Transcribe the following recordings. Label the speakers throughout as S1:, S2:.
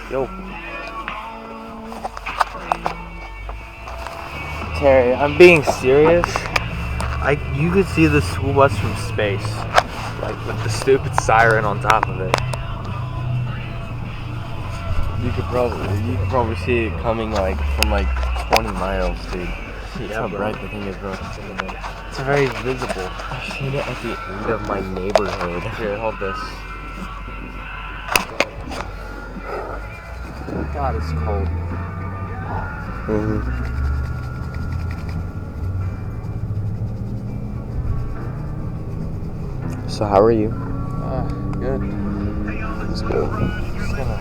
S1: Yo. Terry, I'm being serious. You could see the school bus from space, like with the stupid siren on top of it.
S2: You could probably see it coming like from like 20 miles, dude. That's how bright the thing is, bro.
S1: It's very visible.
S2: I've seen it at the end of my neighborhood.
S1: Here, hold this. God, it's cold.
S2: So how are you?
S1: Good.
S2: It's good.
S1: Just gonna...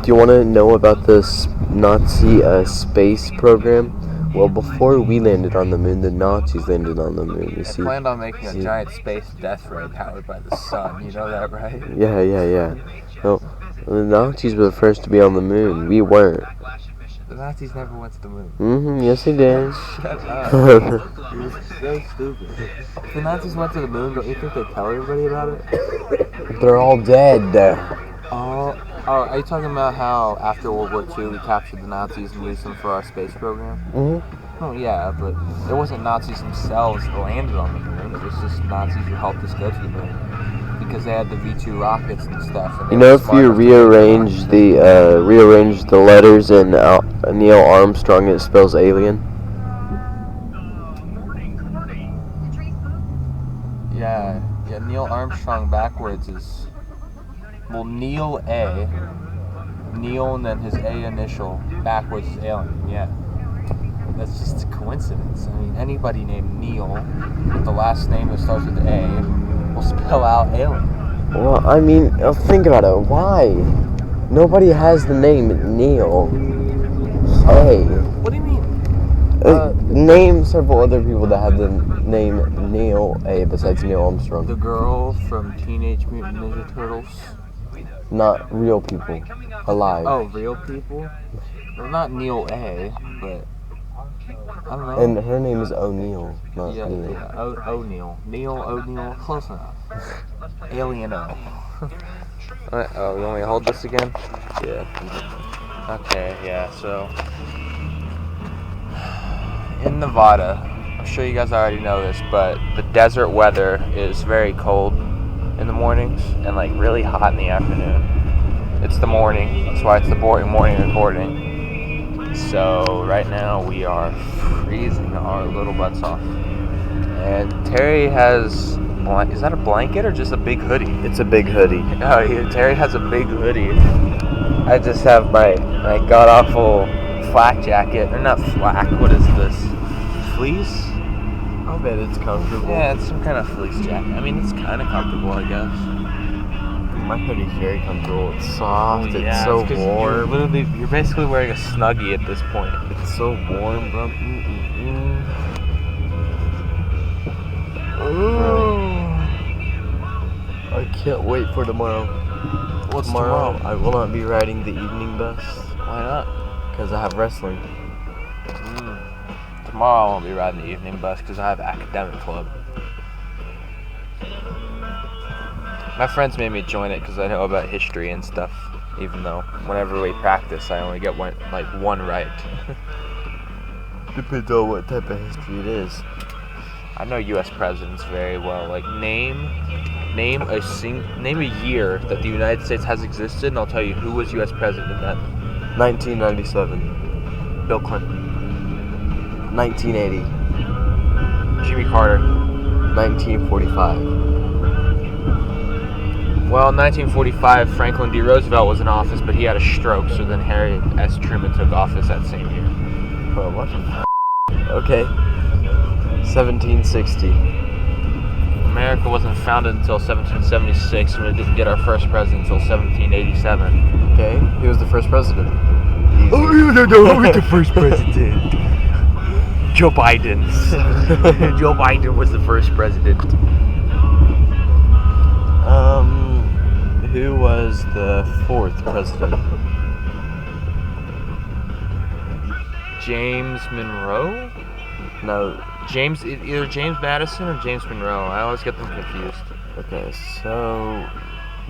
S2: Do you want to know about this Nazi space program? Well, before we landed on the moon, the Nazis landed on the moon. You see?
S1: I planned on making a giant space death ray powered by the sun. You know that, right?
S2: Yeah. No, the Nazis were the first to be on the moon. We weren't.
S1: The Nazis never went to the moon.
S2: Yes they did.
S1: Shut up. You're so stupid. If the Nazis went to the moon, don't you think they'd tell everybody about it?
S2: They're all dead.
S1: Oh, are you talking about how after World War II we captured the Nazis and used them for our space program? Oh yeah, but it wasn't Nazis themselves that landed on the moon. It was just Nazis who helped us go to the moon because they had the V2 rockets and stuff. And
S2: you know, if you rearrange the letters in Neil Armstrong, it spells alien.
S1: Yeah. Neil Armstrong backwards is Neil A. Neil and then his A initial backwards is alien. Yeah. That's just a coincidence. I mean, anybody named Neil with the last name that starts with A will spell out alien.
S2: Well, I mean, think about it. Why? Nobody has the name Neil. Hey.
S1: What do you mean?
S2: Name several other people that have the name Neil A besides Neil Armstrong.
S1: The girl from Teenage Mutant Ninja Turtles.
S2: Not real people. Alive.
S1: Oh, real people? Well, not Neil A, but I don't know.
S2: And her name is O'Neill, not Neil.
S1: Yeah, O'Neill. Neil O'Neill, close enough. Alien O. Oh, you want me to hold this again?
S2: Yeah.
S1: Okay, yeah, so in Nevada, I'm sure you guys already know this, but the desert weather is very cold in the mornings and like really hot in the afternoon. It's the morning, that's why it's the morning recording. So right now we are freezing our little butts off. And Terry has, is that a blanket or just a big hoodie?
S2: It's a big hoodie.
S1: Oh, Terry has a big hoodie. I just have my god-awful flak jacket. Or not flak, what is this? Fleece?
S2: I bet it's comfortable.
S1: Yeah, it's some kind of fleece jacket. I mean, it's kind of comfortable, I guess.
S2: My hoodie's very comfortable. It's soft. It's so warm.
S1: You're basically wearing a Snuggie at this point.
S2: It's so warm, bro. I can't wait for tomorrow.
S1: What's tomorrow?
S2: I will not be riding the evening bus.
S1: Why not?
S2: Because I have wrestling.
S1: Tomorrow I won't be riding the evening bus because I have academic club. My friends made me join it because I know about history and stuff, even though whenever we practice I only get one right.
S2: Depends on what type of history it is.
S1: I know U.S. presidents very well. Like name a year that the United States has existed, and I'll tell you who was U.S. president then.
S2: 1997.
S1: Bill Clinton.
S2: 1980.
S1: Jimmy Carter.
S2: 1945.
S1: Well, in 1945, Franklin D. Roosevelt was in office, but he had a stroke, so then Harry S. Truman took office that same year.
S2: Bro, what the f***? Okay. 1760.
S1: America wasn't founded until 1776, and we didn't get our first president until 1787.
S2: Okay, he was the first president. Easy.
S1: Oh, no, who was the first president? Joe Biden. Joe Biden was the first president.
S2: Who was the fourth president?
S1: James Monroe?
S2: No.
S1: Either James Madison or James Monroe. I always get them confused.
S2: Okay, so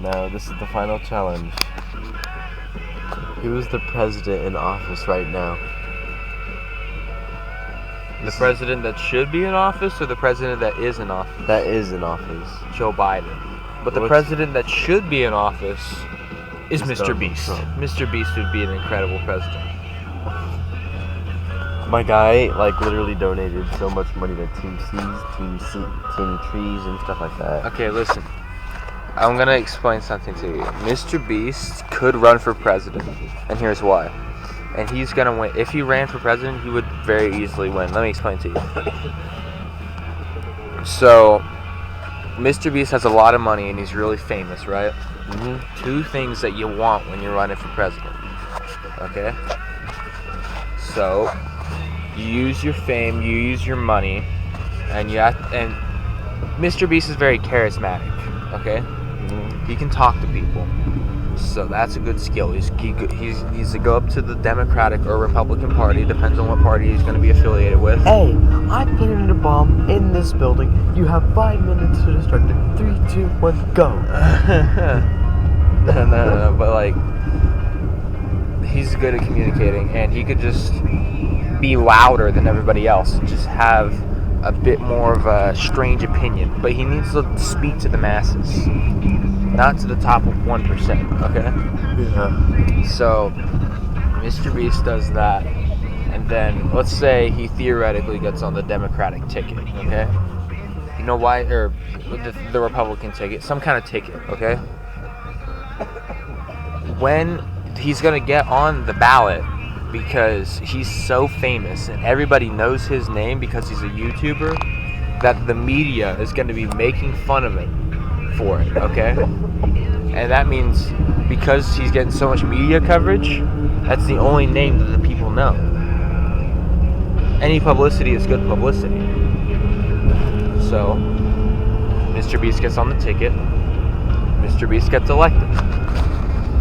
S2: No, this is the final challenge. Who is the president in office right now?
S1: The president that should be in office or the president that is in office?
S2: That is in office.
S1: Joe Biden. But the president that should be in office is Mr. Beast. Mr. Beast would be an incredible president.
S2: My guy, like, literally donated so much money to Team Trees, and stuff like that.
S1: Okay, listen. I'm gonna explain something to you. Mr. Beast could run for president, and here's why. And he's gonna win. If he ran for president, he would very easily win. Let me explain to you. So, Mr. Beast has a lot of money, and he's really famous, right?
S2: Mm-hmm.
S1: 2 things that you want when you're running for president. Okay? So, you use your fame, you use your money, and Mr. Beast is very charismatic. Okay?
S2: Mm-hmm.
S1: He can talk to people. So that's a good skill. He needs to go up to the Democratic or Republican Party, depends on what party he's going to be affiliated with.
S2: Hey, I planted a bomb in this building. You have 5 minutes to destruct it. 3, 2, 1, go.
S1: No, but like, he's good at communicating, and he could just be louder than everybody else and just have a bit more of a strange opinion. But he needs to speak to the masses. Not to the top 1%, okay?
S2: Yeah.
S1: So, Mr. Beast does that, and then let's say he theoretically gets on the Democratic ticket, okay? You know why? Or the Republican ticket, some kind of ticket, okay? When he's gonna get on the ballot because he's so famous and everybody knows his name because he's a YouTuber, that the media is gonna be making fun of him for it, okay? And that means because he's getting so much media coverage, that's the only name that the people know. Any publicity is good publicity. So, Mr. Beast gets on the ticket. Mr. Beast gets elected.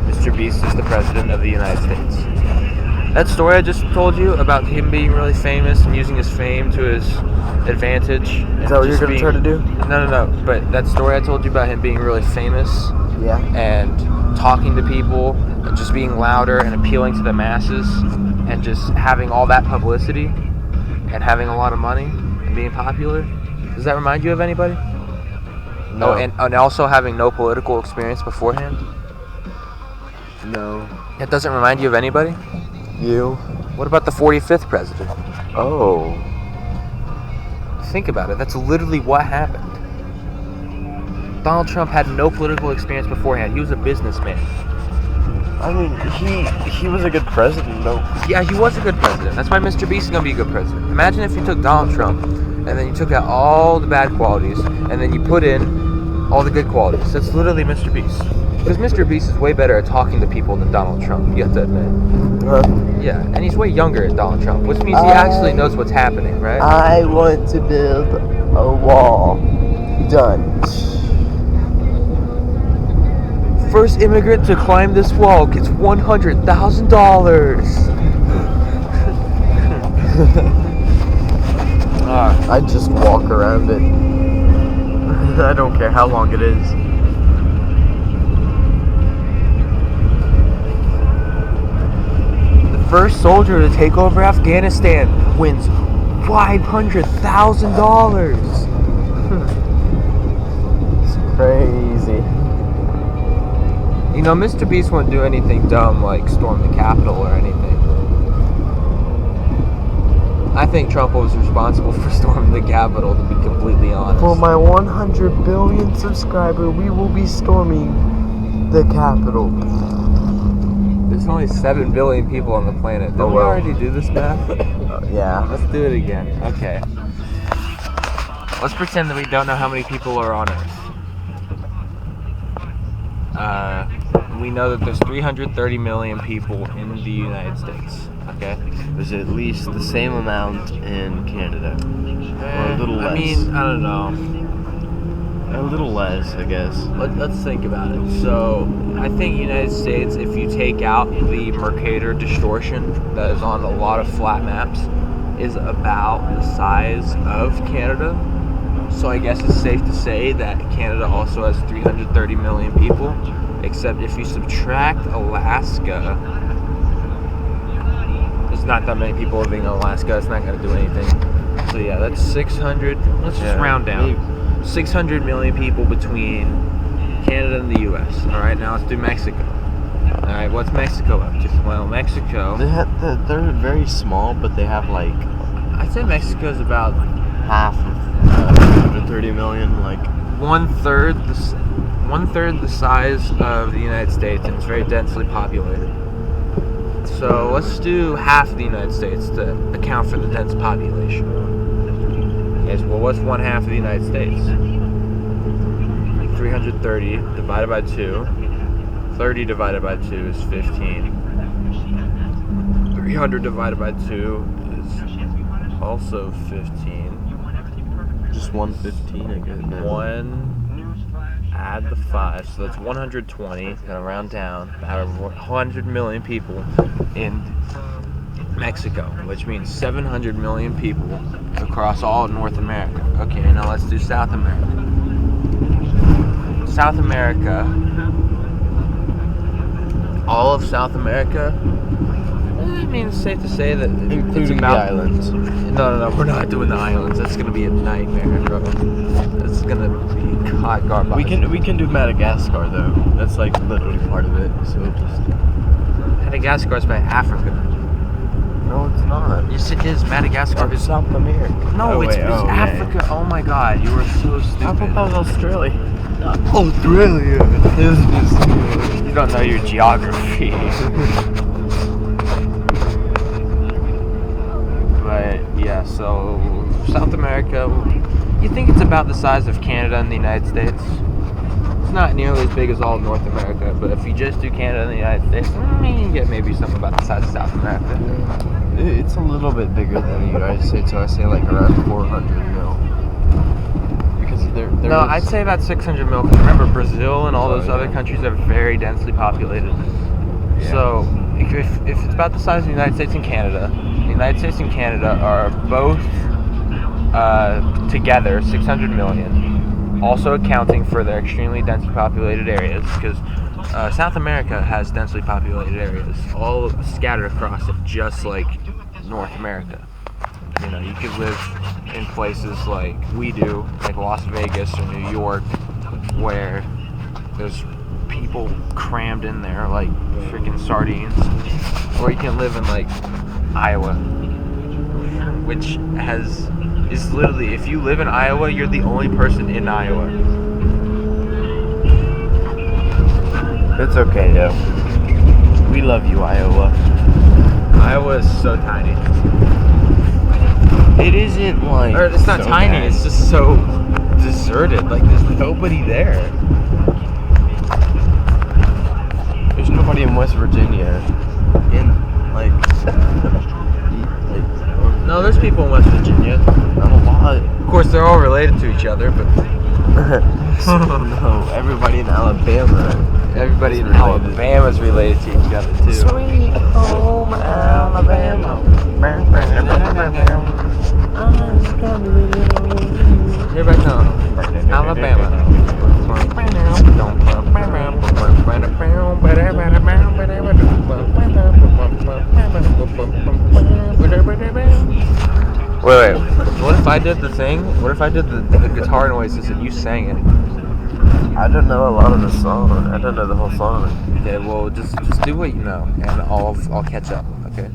S1: Mr. Beast is the president of the United States. That story I just told you about him being really famous and using his fame to his advantage.
S2: Is that what you're going to try to do?
S1: No. But that story I told you about him being really famous,
S2: yeah,
S1: and talking to people, and just being louder and appealing to the masses, and just having all that publicity, and having a lot of money, and being popular. Does that remind you of anybody?
S2: No.
S1: Oh, and also having no political experience beforehand?
S2: No.
S1: That doesn't remind you of anybody?
S2: You?
S1: What about the 45th president?
S2: Oh.
S1: Think about it. That's literally what happened. Donald Trump had no political experience beforehand. He was a businessman.
S2: I mean, he was a good president, though.
S1: Yeah, he was a good president. That's why Mr. Beast is going to be a good president. Imagine if you took Donald Trump, and then you took out all the bad qualities, and then you put in all the good qualities. That's literally Mr. Beast. Because Mr. Beast is way better at talking to people than Donald Trump, you have to admit. Yeah, and he's way younger than Donald Trump, which means he actually knows what's happening, right?
S2: I want to build a wall. Done.
S1: First immigrant to climb this wall gets $100,000.
S2: I just walk around it. I don't care how long it is.
S1: The first soldier to take over Afghanistan wins $500,000.
S2: It's crazy.
S1: You know, Mr. Beast won't do anything dumb like storm the Capitol or anything. I think Trump was responsible for storming the Capitol, to be completely honest.
S2: For my 100 billion subscriber, we will be storming the Capitol.
S1: There's only 7 billion people on the planet. Didn't we already do this math?
S2: Yeah.
S1: Let's do it again. Okay. Let's pretend that we don't know how many people are on Earth. We know that there's 330 million people in the United States. Okay?
S2: There's at least the same amount in Canada. Or a little less.
S1: I mean, I don't know.
S2: A little less, I guess.
S1: Let's think about it. So, I think United States, if you take out the Mercator distortion that is on a lot of flat maps, is about the size of Canada. So I guess it's safe to say that Canada also has 330 million people, except if you subtract Alaska, there's not that many people living in Alaska. It's not going to do anything. So yeah, that's 600. Let's just round down. 600 million people between Canada and the U.S. All right, now let's do Mexico. All right, what's Mexico up to? Well, Mexico.
S2: They're very small, but they have like.
S1: I'd say Mexico's about
S2: half of 130 million, like
S1: one third the size of the United States, and it's very densely populated. So let's do half of the United States to account for the dense population. Yes, well, what's one half of the United States? 330 divided by 2. 30 divided by 2 is 15. 300 divided by 2 is also 15.
S2: Just 115, I guess.
S1: 1, add the 5, so that's 120. Gonna round down. Out of 100 million people in Mexico, which means 700 million people across all of North America. Okay, now let's do South America. South America, all of South America. I mean, it's safe to say that
S2: Including the islands.
S1: No, we're not doing the islands. That's gonna be a nightmare, bro. That's gonna be hot garbage.
S2: We can do Madagascar though. That's like literally part of it. So just
S1: Madagascar's by Africa.
S2: no, it's not.
S1: Yes, it is. Madagascar is
S2: South America.
S1: no, it's Africa.
S2: Yeah.
S1: Oh my God, you are so stupid.
S2: I thought that was Australia.
S1: Australia. You don't know your geography. But yeah, so South America, you think it's about the size of Canada and the United States? It's not nearly as big as all of North America, but if you just do Canada and the United States, you can get maybe something about the size of South America.
S2: It's a little bit bigger than the United States, so I say like around 400 mil. Because
S1: No, I'd say about 600 mil, because remember, Brazil and all those other countries are very densely populated. Yeah. So if it's about the size of the United States and Canada, the United States and Canada are both together 600 million, also accounting for their extremely densely populated areas, because South America has densely populated areas all scattered across it, just like North America. You know, you could live in places like we do, like Las Vegas or New York, where there's people crammed in there like freaking sardines. Or you can live in like Iowa, which is literally, if you live in Iowa, you're the only person in Iowa.
S2: It's okay though. We love you, Iowa.
S1: Iowa is so tiny.
S2: It isn't like.
S1: Or it's not
S2: so
S1: tiny.
S2: bad.
S1: It's just so deserted. Like there's nobody there.
S2: There's nobody in West Virginia.
S1: No, there's people in West Virginia.
S2: Not a lot.
S1: Of course, they're all related to each other, but
S2: no, everybody in Alabama.
S1: Everybody in
S2: related.
S1: Alabama is related to each other too.
S2: Sweet home Alabama.
S1: Here I come, Alabama. Wait. What if I did the thing? What if I did the guitar noises and you sang it?
S2: I don't know a lot of the song. I don't know the whole song.
S1: Okay, well just do what you know, and I'll catch up. Okay.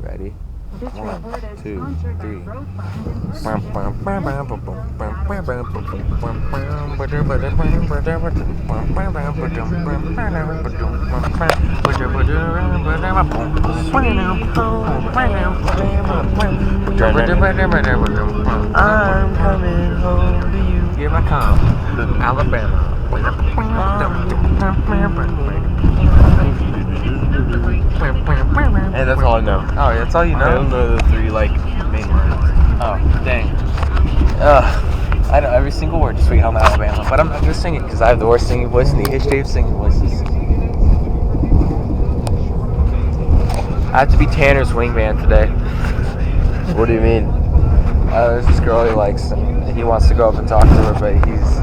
S1: Ready? 1, 2, 3.
S2: I'm coming home to you.
S1: Here I come, Alabama.
S2: Hey, that's all I know.
S1: Oh, that's all you know?
S2: I don't know the 3 like main lines.
S1: Oh, dang. I know every single word to Sweet Home Alabama, but I'm not gonna sing it because I have the worst singing voice in the history of singing voices. I have to be Tanner's wingman today.
S2: What do you mean?
S1: There's this girl he likes, and he wants to go up and talk to her, but he's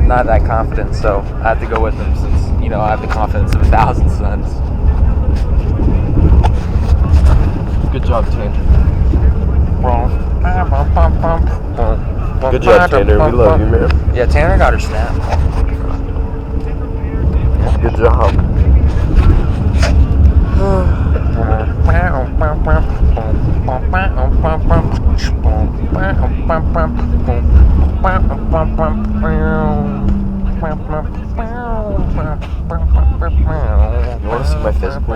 S1: not that confident, so I have to go with him since, I have the confidence of 1,000 suns.
S2: Good job, Tanner. Good job, Tanner. We love you, man.
S1: Yeah, Tanner got her snap.
S2: Good job. You want to see my physical?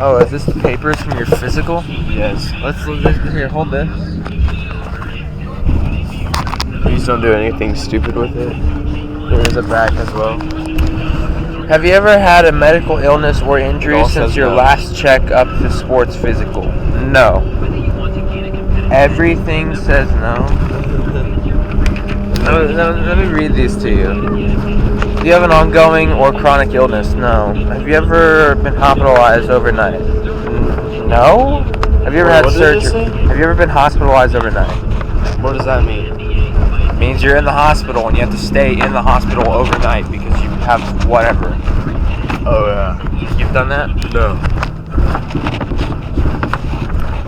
S1: Oh, is this the papers from your physical?
S2: Yes.
S1: Let's here, hold this.
S2: Please don't do anything stupid with it.
S1: There's a back as well. Have you ever had a medical illness or injury since your last check up to sports physical? No. Everything says no. Let me read these to you. Do you have an ongoing or chronic illness? No. Have you ever been hospitalized overnight? No. Have you ever had surgery? Have you ever been hospitalized overnight?
S2: What does that mean?
S1: It means you're in the hospital and you have to stay in the hospital overnight because you have whatever.
S2: Oh, yeah.
S1: You've done that?
S2: No.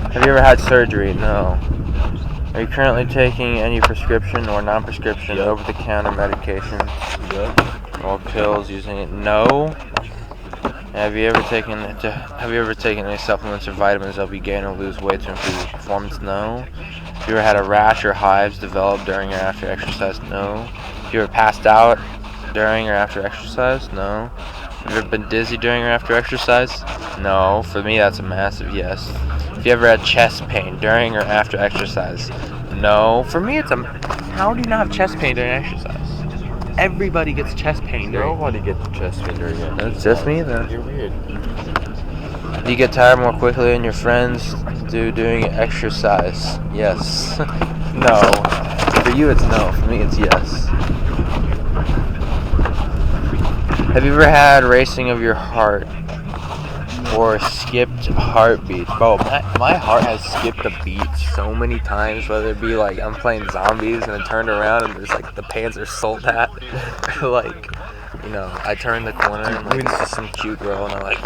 S1: Have you ever had surgery? No. Are you currently taking any prescription or non-prescription over-the-counter medications?
S2: Yep.
S1: Or pills using it? No. Have you ever taken any supplements or vitamins to help you gain or lose weight to improve your performance? No. Have you ever had a rash or hives develop during or after exercise? No. Have you ever passed out during or after exercise? No. Have you ever been dizzy during or after exercise? No. For me, that's a massive yes. Have you ever had chest pain during or after exercise? No. For me, it's a... How do you not have chest pain during exercise? Everybody gets chest pain during...
S2: Nobody gets chest pain during it.
S1: It's just me, then.
S2: You're weird.
S1: Do you get tired more quickly than your friends do doing exercise? Yes. No. For you, it's no. For me, it's yes. Have you ever had racing of your heart or skipped heartbeat? Bro, my heart has skipped a beat so many times, whether it be like I'm playing zombies and I turned around and there's like the Panzer Soldat, like, I turn the corner and like it's just some cute girl and I'm like,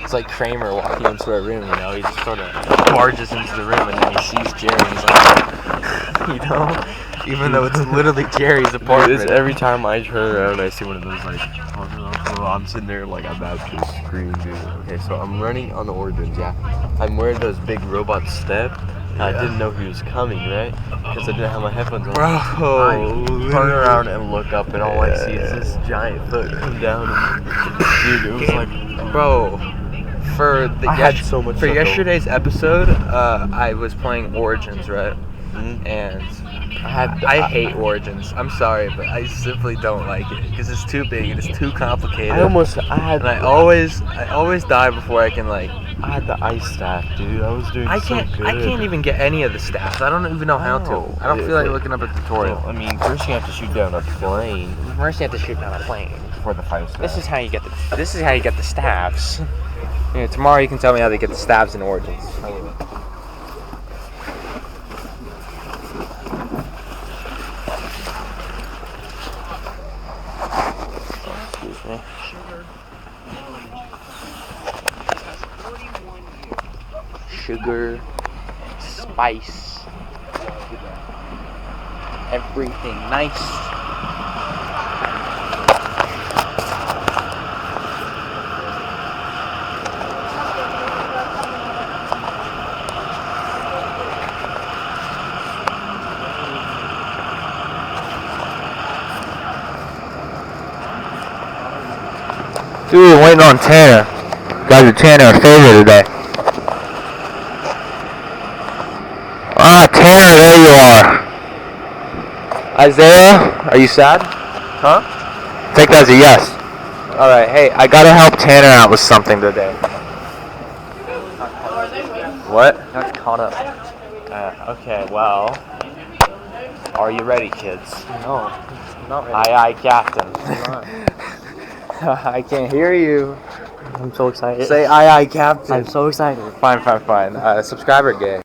S1: it's like Kramer walking into a room, he just sort of barges into the room and then he sees Jerry and he's like, even though it's literally Jerry's apartment.
S2: Dude, every time I turn around I see one of those like, I'm sitting there like I'm about to scream, dude. Okay, so I'm running on the Origins, yeah. I'm wearing those big robot steps. I didn't know he was coming, right? Because I didn't have my headphones on.
S1: Bro,
S2: I turn around and look up, and all I see is this giant foot come down. Dude, it was like,
S1: bro. For yesterday's episode, I was playing Origins, right?
S2: Mm-hmm.
S1: And I hate Origins. I'm sorry, but I simply don't like it because it's too big and it's too complicated. I always die before I can like.
S2: I had the ice staff, dude. I was doing so good.
S1: I can't even get any of the staffs. I don't even know how to. I don't feel like looking up a tutorial.
S2: Well, I mean, first you have to shoot down a plane.
S1: For the 5 stars. This is how you get the staffs. Tomorrow you can tell me how to get the staffs in Origins. Excuse me. Sugar, spice, everything nice. Dude, waiting on Tanner. Guys, Tanner a favor today. Tanner, there you are. Isaiah, are you sad? Huh? Take that as a yes. Alright, hey, I gotta help Tanner out with something today. What?
S2: That's caught up.
S1: Okay, well. Are you ready, kids?
S3: No, I'm not ready.
S1: Aye, aye, Captain.
S3: I'm not.
S1: I can't hear you.
S3: I'm so excited.
S1: Say aye, aye, Captain.
S3: I'm so excited.
S1: Fine. Subscriber gay.